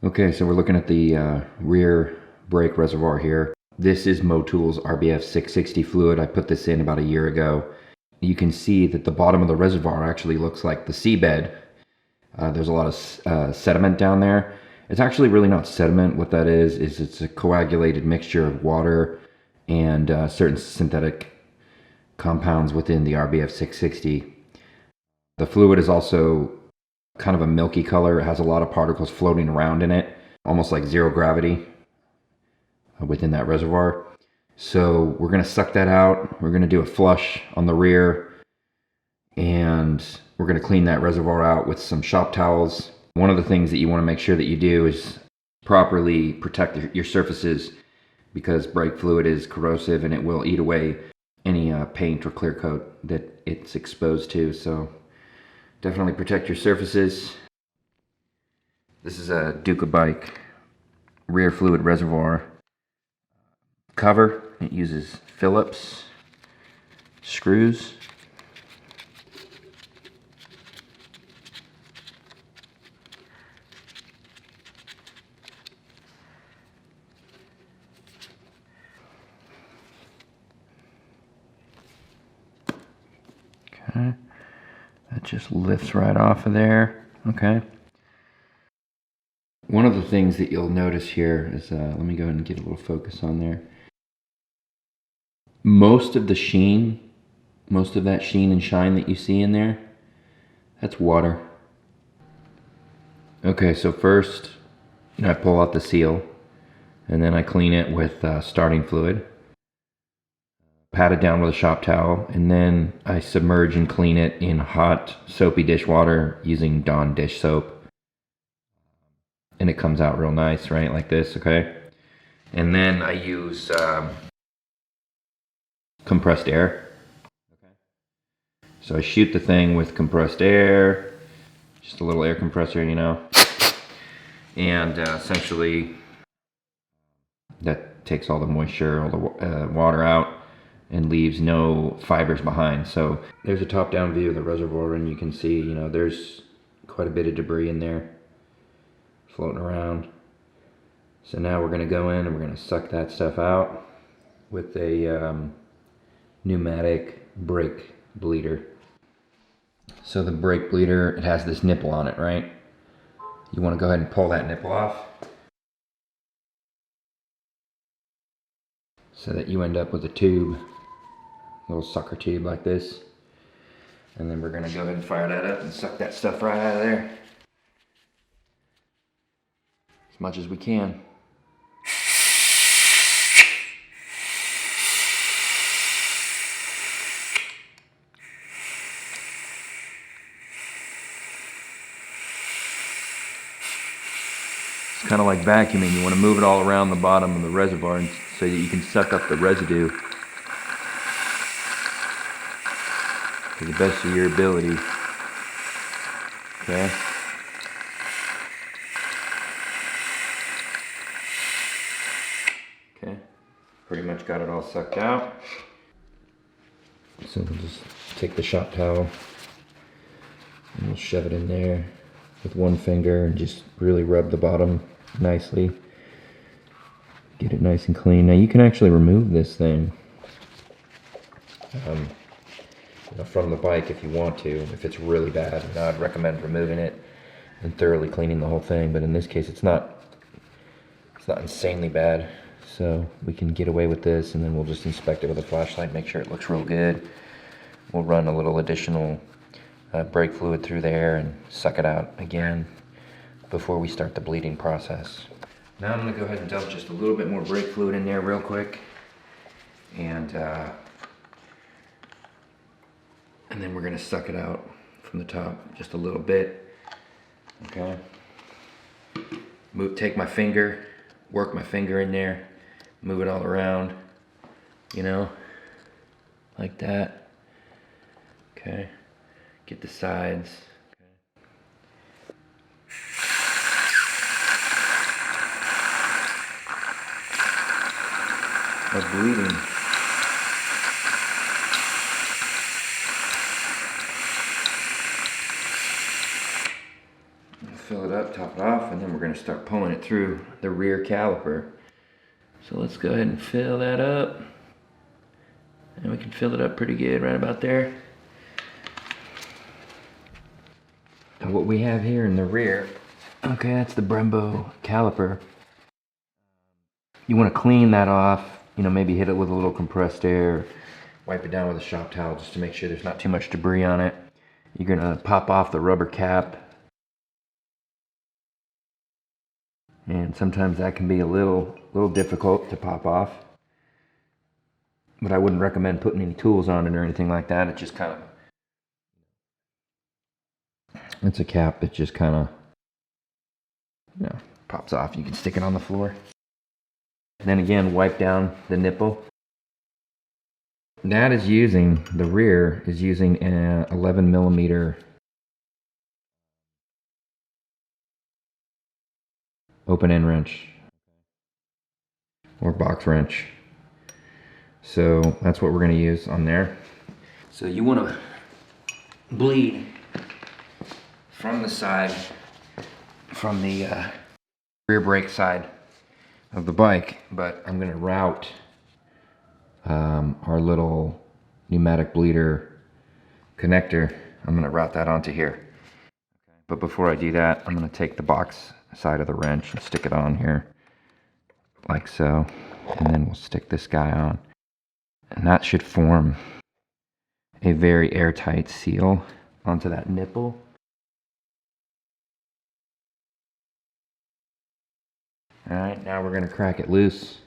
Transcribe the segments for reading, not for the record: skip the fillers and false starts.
Okay, so we're looking at the rear brake reservoir here. This is Motool's RBF 660 fluid. I put this in about a year ago. You can see that the bottom of the reservoir actually looks like the seabed. There's a lot of sediment down there. It's actually really not sediment. What that is it's a coagulated mixture of water and certain synthetic compounds within the RBF 660. The fluid is also kind of a milky color. It has a lot of particles floating around in it, almost like zero gravity within that reservoir. So we're going to suck that out. We're going to do a flush on the rear, and we're going to clean that reservoir out with some shop towels. One of the things that you want to make sure that you do is properly protect your surfaces, because brake fluid is corrosive and it will eat away any paint or clear coat that it's exposed to. So definitely protect your surfaces. This is a Ducati rear fluid reservoir cover. It uses Phillips screws. Okay, that just lifts right off of there. Okay. One of the things that you'll notice here is, let me go ahead and get a little focus on there. Most of that sheen and shine that you see in there, that's water. Okay, so first, I pull out the seal, and then I clean it with starting fluid. Pat it down with a shop towel, and then I submerge and clean it in hot, soapy dishwater using Dawn dish soap. And it comes out real nice, right, like this, okay? And then I use compressed air. Okay. So I shoot the thing with compressed air, just a little air compressor, and essentially that takes all the moisture, all the water out, and leaves no fibers behind. So there's a top-down view of the reservoir, and you can see, there's quite a bit of debris in there floating around. So now we're going to go in and we're going to suck that stuff out with a pneumatic brake bleeder. So the brake bleeder, it has this nipple on it, right? You want to go ahead and pull that nipple off so that you end up with a tube, a little sucker tube like this. And then we're going to go ahead and fire that up and suck that stuff right out of there as much as we can. It's kind of like vacuuming. You want to move it all around the bottom of the reservoir so that you can suck up the residue to the best of your ability. Okay? Okay. Pretty much got it all sucked out. So we'll just take the shop towel and we'll shove it in there with one finger and just really rub the bottom nicely. Get it nice and clean. Now you can actually remove this thing from the bike if you want to, if it's really bad. I'd recommend removing it and thoroughly cleaning the whole thing, but in this case it's not insanely bad, so we can get away with this, and then we'll just inspect it with a flashlight, make sure it looks real good. We'll run a little additional brake fluid through there and suck it out again before we start the bleeding process. Now I'm going to go ahead and dump just a little bit more brake fluid in there real quick, and then we're going to suck it out from the top just a little bit. Okay. Take my finger, work my finger in there, move it all around, like that. Okay. Get the sides. Okay. That's bleeding. Fill it up. up, top it off, and then we're going to start pulling it through the rear caliper. So let's go ahead and fill that up. And we can fill it up pretty good right about there. And what we have here in the rear, okay, that's the Brembo caliper. You want to clean that off, you know, maybe hit it with a little compressed air, wipe it down with a shop towel just to make sure there's not too much debris on it. You're going to pop off the rubber cap. And sometimes that can be a little difficult to pop off. But I wouldn't recommend putting any tools on it or anything like that. It just kind of, it's a cap that just kind of, you know, pops off. You can stick it on the floor. And then again, wipe down the nipple. That is using, the rear is using an 11 millimeter open end wrench or box wrench. So that's what we're going to use on there. So you want to bleed from the side, from the rear brake side of the bike, but I'm going to route our little pneumatic bleeder connector. I'm going to route that onto here. But before I do that, I'm going to take the box side of the wrench and stick it on here like so, and then we'll stick this guy on, and that should form a very airtight seal onto that nipple. Alright, now we're going to crack it loose.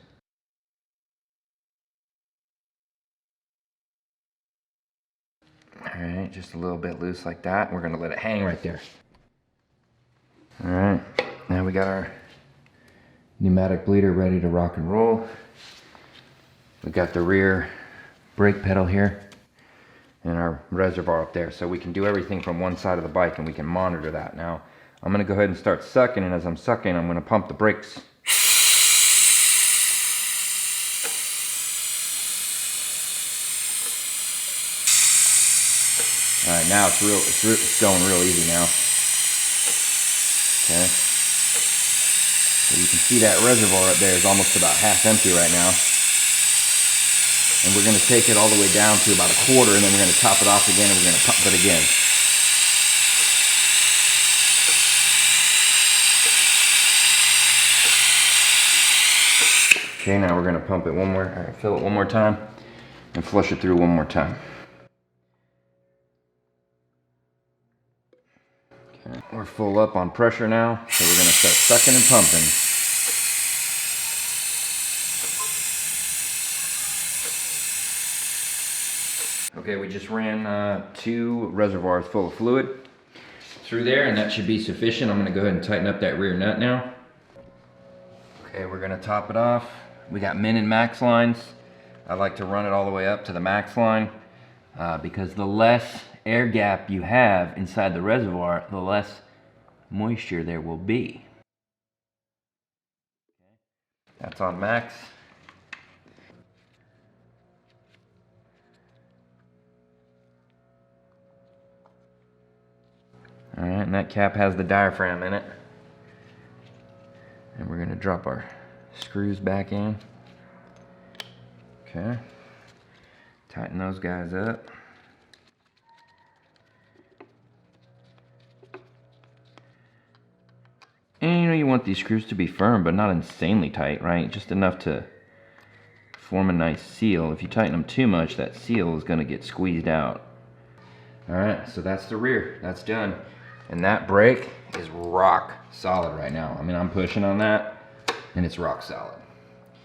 Alright, just a little bit loose like that. We're going to let it hang right there. Alright, now we got our pneumatic bleeder ready to rock and roll. We got the rear brake pedal here and our reservoir up there, so we can do everything from one side of the bike and we can monitor that. Now I'm going to go ahead and start sucking, and as I'm sucking I'm going to pump the brakes. Alright, now it's going real easy now. Okay. So you can see that reservoir up there is almost about half empty right now. And we're going to take it all the way down to about a quarter, and then we're going to top it off again, and we're going to pump it again. Okay, now we're going to pump it one more, or fill it one more time, and flush it through one more time. Okay, we're full up on pressure now, so we're going to start sucking and pumping. Okay, we just ran 2 reservoirs full of fluid through there, and that should be sufficient. I'm going to go ahead and tighten up that rear nut now. Okay, we're going to top it off. We got min and max lines. I like to run it all the way up to the max line because the less air gap you have inside the reservoir, the less moisture there will be. That's on max. Alright, and that cap has the diaphragm in it. And we're going to drop our screws back in. Okay. Tighten those guys up. And you know, you want these screws to be firm, but not insanely tight, right? Just enough to form a nice seal. If you tighten them too much, that seal is going to get squeezed out. Alright, so that's the rear. That's done. And that brake is rock solid right now. I mean, I'm pushing on that, and it's rock solid.